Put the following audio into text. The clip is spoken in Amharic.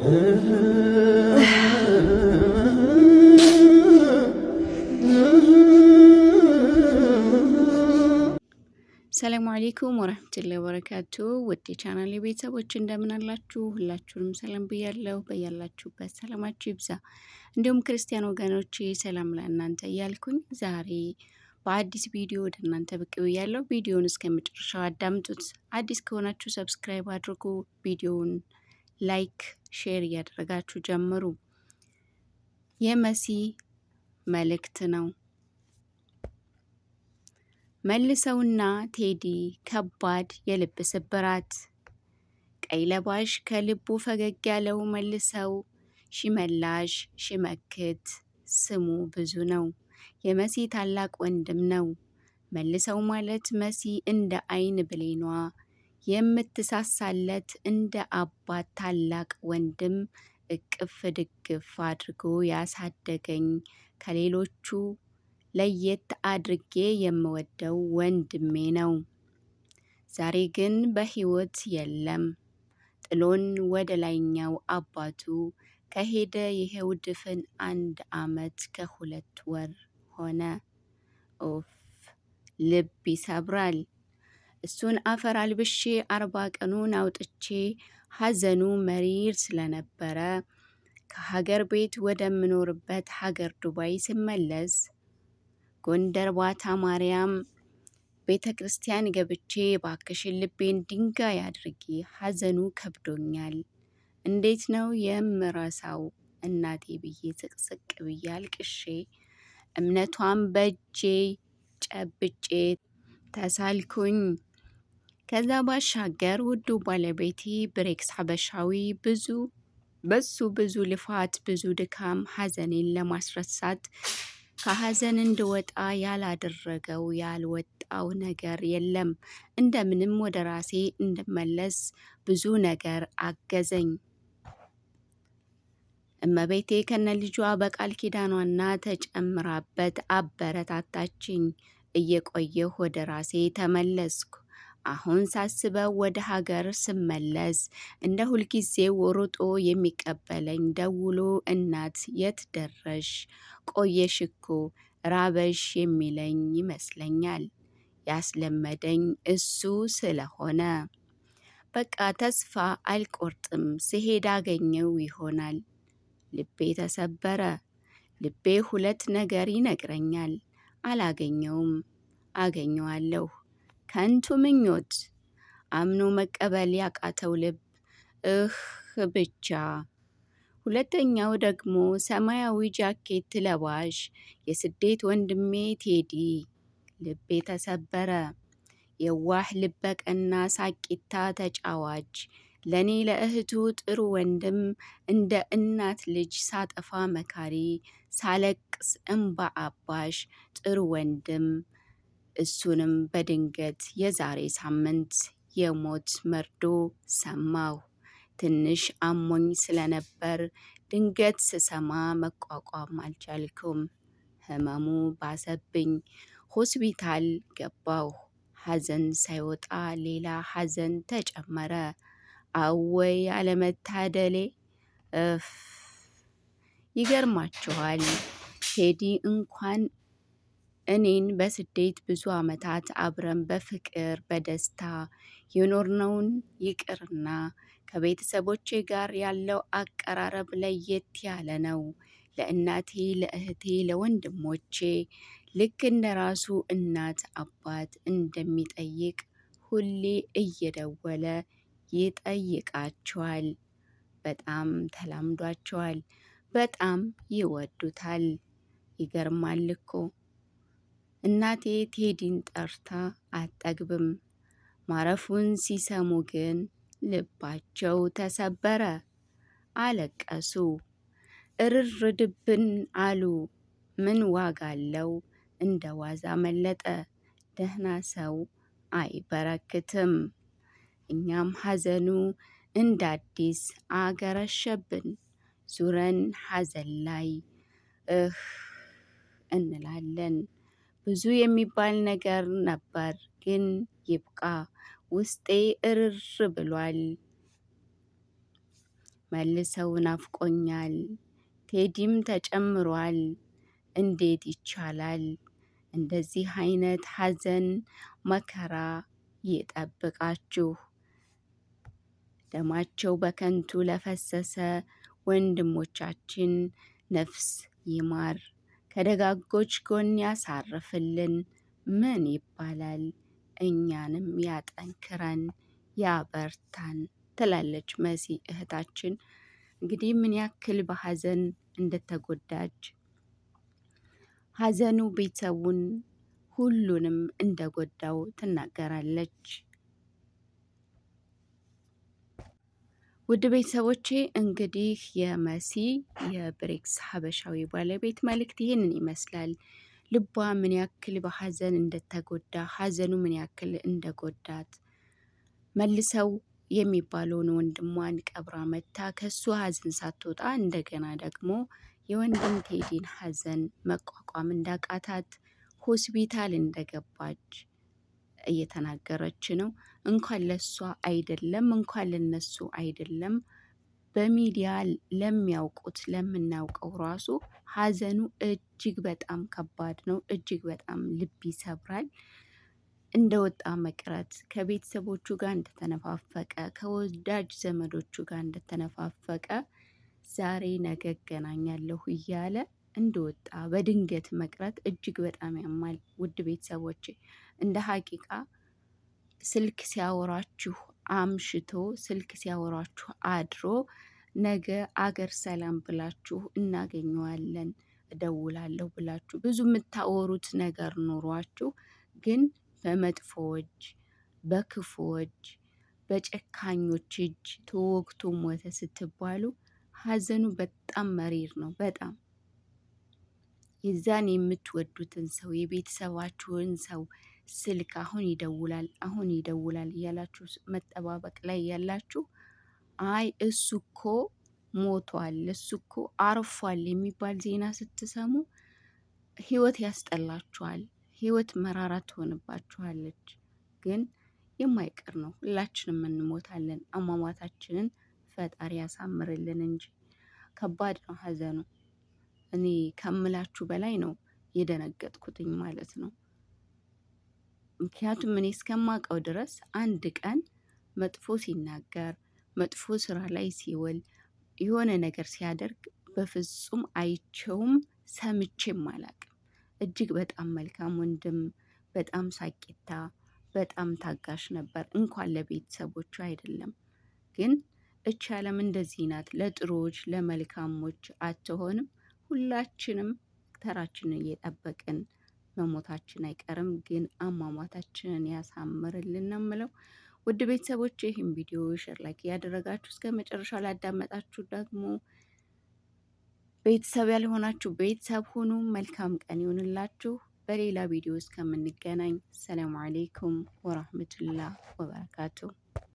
ሰላም አለይኩም ወራህመቱላሂ ወበረካቱ። ውድ የቻናሌ ቤተሰቦች እንደምን አላችሁ? ሁላችሁንም ሰላም ብያለሁ። በያላችሁበት ሰላማችሁ ይብዛ። እንዲሁም ክርስቲያን ወገኖቼ ሰላም ለእናንተ እያልኩኝ ዛሬ በአዲስ ቪዲዮ ወደ እናንተ ብቅ ብያለሁ። ቪዲዮውን እስከ መጨረሻው አዳምጡት። አዲስ ከሆናችሁ ሰብስክራይብ አድርጉ። ቪዲዮውን ላይክ፣ ሼር እያደረጋችሁ ጀምሩ። የመሲ መልእክት ነው። መልሰውና ቴዲ ከባድ የልብ ስብራት። ቀይ ለባሽ ከልቡ ፈገግ ያለው መልሰው ሺመላሽ ሺመክት ስሙ ብዙ ነው። የመሲ ታላቅ ወንድም ነው። መልሰው ማለት መሲ እንደ አይን ብሌኗ የምትሳሳለት እንደ አባት ታላቅ ወንድም እቅፍ ድግፍ አድርጎ ያሳደገኝ ከሌሎቹ ለየት አድርጌ የምወደው ወንድሜ ነው። ዛሬ ግን በህይወት የለም። ጥሎን ወደ ላይኛው አባቱ ከሄደ ይሄው ድፍን 1 ዓመት ከ2 ወር ሆነ። ኦፍ ልብ ይሰብራል። እሱን አፈር አልብሼ 40 ቀኑን አውጥቼ ሀዘኑ መሪር ስለነበረ ከሀገር ቤት ወደምኖርበት ሀገር ዱባይ ስመለስ ጎንደር ባታ ማርያም ቤተ ክርስቲያን ገብቼ ባክሽን ልቤን ድንጋይ አድርጌ ሀዘኑ ከብዶኛል፣ እንዴት ነው የምረሳው እናቴ ብዬ ስቅስቅ ብዬ አልቅሼ እምነቷን በእጄ ጨብጬ ተሳልኩኝ። ከዛ ባሻገር ውዱ ባለቤቴ ብሬክስ ሀበሻዊ ብዙ ልፋት ብዙ ድካም ሀዘኔን ለማስረሳት ከሀዘን እንድወጣ ያላደረገው ያልወጣው ነገር የለም። እንደምንም ወደ ራሴ እንድመለስ ብዙ ነገር አገዘኝ። እመቤቴ ከነ ልጇ በቃል ኪዳኗና ተጨምራበት አበረታታችኝ። እየቆየሁ ወደ ራሴ ተመለስኩ። አሁን ሳስበው ወደ ሀገር ስመለስ እንደ ሁልጊዜው ሮጦ የሚቀበለኝ ደውሎ እናት የት ደረሽ? ቆየሽ እኮ ራበሽ የሚለኝ ይመስለኛል። ያስለመደኝ እሱ ስለሆነ በቃ ተስፋ አልቆርጥም፣ ስሄድ አገኘው ይሆናል። ልቤ ተሰበረ። ልቤ 2 ነገር ይነግረኛል። አላገኘውም፣ አገኘዋለሁ። ከንቱ ምኞት፣ አምኖ መቀበል ያቃተው ልብ ብቻ። ሁለተኛው ደግሞ ሰማያዊ ጃኬት ለባሽ የስደት ወንድሜ ቴዲ። ልቤ ተሰበረ። የዋህ ልበቀና ሳቂታ ተጫዋች፣ ለኔ ለእህቱ ጥሩ ወንድም፣ እንደ እናት ልጅ ሳጠፋ መካሪ፣ ሳለቅስ እንባ አባሽ ጥሩ ወንድም። እሱንም በድንገት የዛሬ ሳምንት የሞት መርዶ ሰማሁ። ትንሽ አሞኝ ስለነበር ድንገት ስሰማ መቋቋም አልቻልኩም። ህመሙ ባሰብኝ። ሆስፒታል ገባሁ። ሀዘን ሳይወጣ ሌላ ሀዘን ተጨመረ። አወይ አለመታደሌ! ይገርማችኋል ቴዲ እንኳን እኔን በስደት ብዙ ዓመታት አብረን በፍቅር በደስታ የኖርነውን ይቅርና ከቤተሰቦቼ ጋር ያለው አቀራረብ ለየት ያለ ነው። ለእናቴ፣ ለእህቴ፣ ለወንድሞቼ ልክ እንደ ራሱ እናት አባት እንደሚጠይቅ ሁሌ እየደወለ ይጠይቃቸዋል። በጣም ተላምዷቸዋል። በጣም ይወዱታል። ይገርማል እኮ እናቴ ቴዲን ጠርታ አትጠግብም። ማረፉን ሲሰሙ ግን ልባቸው ተሰበረ። አለቀሱ። እርር ድብን አሉ። ምን ዋጋ አለው? እንደ ዋዛ መለጠ። ደህና ሰው አይበረክትም። እኛም ሀዘኑ እንደ አዲስ አገረሸብን። ዙረን ሀዘን ላይ እንላለን። ብዙ የሚባል ነገር ነበር፣ ግን ይብቃ። ውስጤ እርር ብሏል። መልሰው ናፍቆኛል ቴዲም ተጨምሯል እንዴት ይቻላል እንደዚህ አይነት ሐዘን መከራ ይጠብቃችሁ። ደማቸው በከንቱ ለፈሰሰ ወንድሞቻችን ነፍስ ይማር፣ ከደጋጎች ጎን ያሳርፍልን። ምን ይባላል እኛንም ያጠንክረን ያበርታን ትላለች መሲ እህታችን። እንግዲህ ምን ያክል በሐዘን እንደተጎዳች ሐዘኑ ቤተሰቡን ሁሉንም እንደጎዳው ትናገራለች። ውድ ቤተሰቦቼ እንግዲህ የመሲ የብሬክስ ሀበሻዊ ባለቤት መልእክት ይህንን ይመስላል። ልቧ ምን ያክል በሐዘን እንደተጎዳ ሐዘኑ ምን ያክል እንደጎዳት መልሰው የሚባለውን ወንድሟን ቀብራ መታ ከሱ ሐዘን ሳትወጣ እንደገና ደግሞ የወንድም ቴዲን ሐዘን መቋቋም እንዳቃታት ሆስፒታል እንደገባች እየተናገረች ነው። እንኳን ለሷ አይደለም እንኳን ለነሱ አይደለም በሚዲያ ለሚያውቁት ለምናውቀው ራሱ ሐዘኑ እጅግ በጣም ከባድ ነው። እጅግ በጣም ልብ ይሰብራል። እንደወጣ መቅረት ከቤተሰቦቹ ጋር እንደተነፋፈቀ ከወዳጅ ዘመዶቹ ጋር እንደተነፋፈቀ ዛሬ ነገ እገናኛለሁ እያለ እንደወጣ በድንገት መቅረት እጅግ በጣም ያማል። ውድ ቤተሰቦቼ እንደ ሀቂቃ ስልክ ሲያወራችሁ አምሽቶ ስልክ ሲያወራችሁ አድሮ ነገ አገር ሰላም ብላችሁ እናገኘዋለን እደውላለሁ ብላችሁ ብዙ የምታወሩት ነገር ኖሯችሁ ግን በመጥፎዎች በክፉዎች በጨካኞች እጅ ተወግቶ ሞተ ስትባሉ ሐዘኑ በጣም መሪር ነው። በጣም የዛን የምትወዱትን ሰው የቤተሰባችሁን ሰው ስልክ አሁን ይደውላል እያላችሁ መጠባበቅ ላይ ያላችሁ አይ እሱ እኮ ሞቷል እሱ እኮ አርፏል የሚባል ዜና ስትሰሙ ህይወት ያስጠላችኋል። ህይወት መራራ ትሆንባችኋለች። ግን የማይቀር ነው። ሁላችንም እንሞታለን። አሟሟታችንን ፈጣሪ ያሳምርልን እንጂ ከባድ ነው ሐዘኑ። እኔ ከምላችሁ በላይ ነው የደነገጥኩትኝ ማለት ነው። ምክንያቱም እኔ እስከማውቀው ድረስ አንድ ቀን መጥፎ ሲናገር መጥፎ ስራ ላይ ሲውል የሆነ ነገር ሲያደርግ በፍጹም አይቼውም ሰምቼም አላቅም። እጅግ በጣም መልካም ወንድም፣ በጣም ሳቂታ፣ በጣም ታጋሽ ነበር። እንኳን ለቤተሰቦቹ አይደለም። ግን እች ዓለም እንደዚህ ናት። ለጥሩዎች ለመልካሞች አትሆንም። ሁላችንም ተራችንን እየጠበቅን መሞታችን አይቀርም። ግን አሟሟታችንን ያሳምርልን ነው የምለው። ውድ ቤተሰቦች ይህን ቪዲዮ ሼር ላይክ እያደረጋችሁ እስከ መጨረሻው ላዳመጣችሁ ደግሞ ቤተሰብ ያልሆናችሁ ቤተሰብ ሁኑ። መልካም ቀን ይሁንላችሁ። በሌላ ቪዲዮ እስከምንገናኝ ሰላም አሌይኩም ወራህመቱላህ ወበረካቱ።